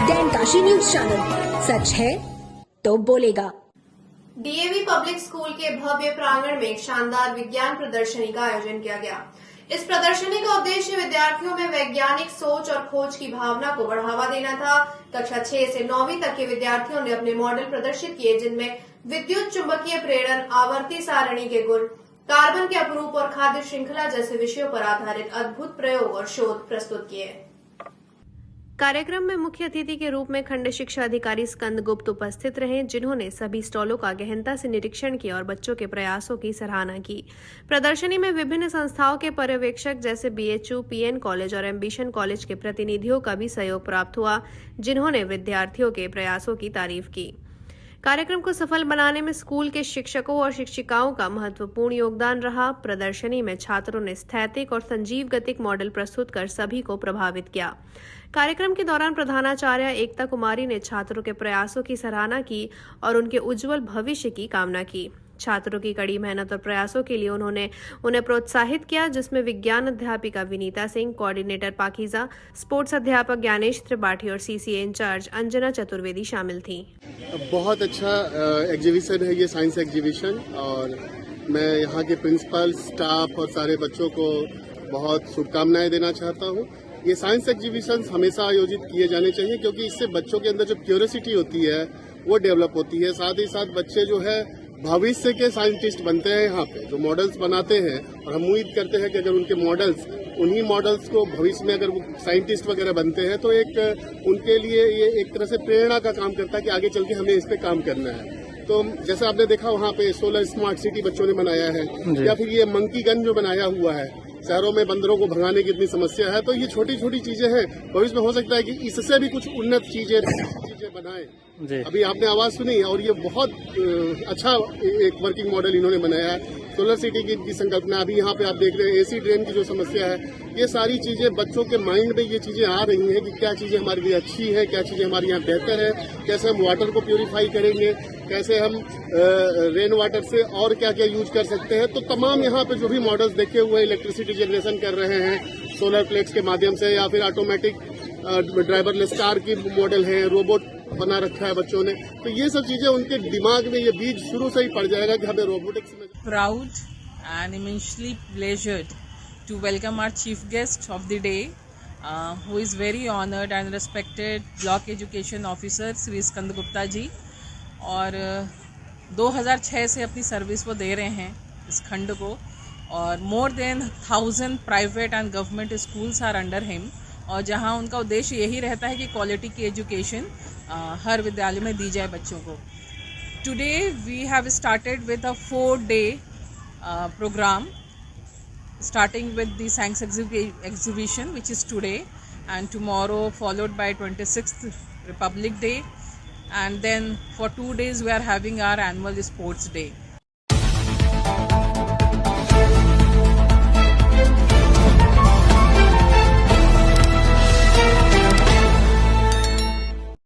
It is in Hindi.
डैन काशी न्यूज चैनल, सच है तो बोलेगा। डीएवी पब्लिक स्कूल के भव्य प्रांगण में एक शानदार विज्ञान प्रदर्शनी का आयोजन किया गया। इस प्रदर्शनी का उद्देश्य विद्यार्थियों में वैज्ञानिक सोच और खोज की भावना को बढ़ावा देना था। कक्षा 6 से 9वीं तक के विद्यार्थियों ने अपने मॉडल प्रदर्शित किए, जिनमें विद्युत चुंबकीय प्रेरण, आवर्ती सारणी के गुण, कार्बन के अपरूप और खाद्य श्रृंखला जैसे विषयों पर आधारित अद्भुत प्रयोग और शोध प्रस्तुत किए। कार्यक्रम में मुख्य अतिथि के रूप में खंड शिक्षा अधिकारी स्कंद गुप्त उपस्थित रहे, जिन्होंने सभी स्टॉलों का गहनता से निरीक्षण किया और बच्चों के प्रयासों की सराहना की। प्रदर्शनी में विभिन्न संस्थाओं के पर्यवेक्षक जैसे बीएचयू, पीएन कॉलेज और एम्बिशन कॉलेज के प्रतिनिधियों का भी सहयोग प्राप्त हुआ, जिन्होंने विद्यार्थियों के प्रयासों की तारीफ की। कार्यक्रम को सफल बनाने में स्कूल के शिक्षकों और शिक्षिकाओं का महत्वपूर्ण योगदान रहा। प्रदर्शनी में छात्रों ने स्थैतिक और संजीव गतिक मॉडल प्रस्तुत कर सभी को प्रभावित किया। कार्यक्रम के दौरान प्रधानाचार्य एकता कुमारी ने छात्रों के प्रयासों की सराहना की और उनके उज्जवल भविष्य की कामना की। छात्रों की कड़ी मेहनत और प्रयासों के लिए उन्होंने उन्हें प्रोत्साहित किया, जिसमें विज्ञान अध्यापिका विनीता सिंह, कोऑर्डिनेटर पाकिजा, स्पोर्ट्स अध्यापक ज्ञानेश त्रिपाठी और सीसीए इंचार्ज अंजना चतुर्वेदी शामिल थी। बहुत अच्छा एग्जीबिशन है ये, साइंस एग्जीबिशन, और मैं यहाँ के प्रिंसिपल, स्टाफ और सारे बच्चों को बहुत शुभकामनाएं देना चाहता हूँ। ये साइंस एग्जीबिशन हमेशा आयोजित किए जाने चाहिए, क्योंकि इससे बच्चों के अंदर जो क्यूरियोसिटी होती है वो डेवलप होती है। साथ ही साथ बच्चे जो है भविष्य के साइंटिस्ट बनते हैं। यहाँ पे जो मॉडल्स बनाते हैं, और हम उम्मीद करते हैं कि अगर उनके मॉडल्स, उन्हीं मॉडल्स को भविष्य में अगर वो साइंटिस्ट वगैरह बनते हैं तो एक उनके लिए ये एक तरह से प्रेरणा का काम करता है कि आगे चल के हमें इस पे काम करना है। तो जैसे आपने देखा वहाँ पे सोलर स्मार्ट सिटी बच्चों ने बनाया है, या फिर ये मंकी गन जो बनाया हुआ है, शहरों में बंदरों को भगाने की इतनी समस्या है, तो ये छोटी छोटी चीजें हैं। भविष्य में हो सकता है कि इससे भी कुछ उन्नत चीजें बनाए। अभी आपने आवाज सुनी, और ये बहुत अच्छा एक वर्किंग मॉडल इन्होंने बनाया है। सोलर सिटी की संकल्पना, अभी यहाँ पे आप देख रहे हैं एसी ड्रेन की जो समस्या है, ये सारी चीजें बच्चों के माइंड में ये चीजें आ रही हैं कि क्या चीजें हमारे लिए अच्छी है, क्या चीजें हमारे यहाँ बेहतर है, कैसे हम वाटर को प्यूरिफाई करेंगे, कैसे हम रेन वाटर से और क्या क्या यूज कर सकते हैं। तो तमाम यहाँ पे जो भी मॉडल्स देखे हुए, इलेक्ट्रिसिटी जनरेशन कर रहे हैं सोलर प्लेट्स के माध्यम से, या फिर ऑटोमेटिक ड्राइवरलेस कार की मॉडल है, रोबोट बना रखा है बच्चों ने, तो ये सब चीजें उनके दिमाग में ये बीज शुरू से ही पड़ जाएगा कि हमें रोबोटिक्स में। Proud and immensely pleasured to welcome our chief guest of the day, who is very honored and respected Block Education Officer Shri Skand Gupta ji, और 2006 से अपनी सर्विस वो दे रहे हैं इस खंड को, और more than 1000 private and government schools are under him, और जहां उनका उद्देश्य यही रहता है कि क्वालिटी की एजुकेशन हर विद्यालय में दी जाए बच्चों को। Today we have started with a 4-day program, starting with the science exhibition which is today, and tomorrow followed by 26th Republic Day, and then for 2 days we are having our annual sports day.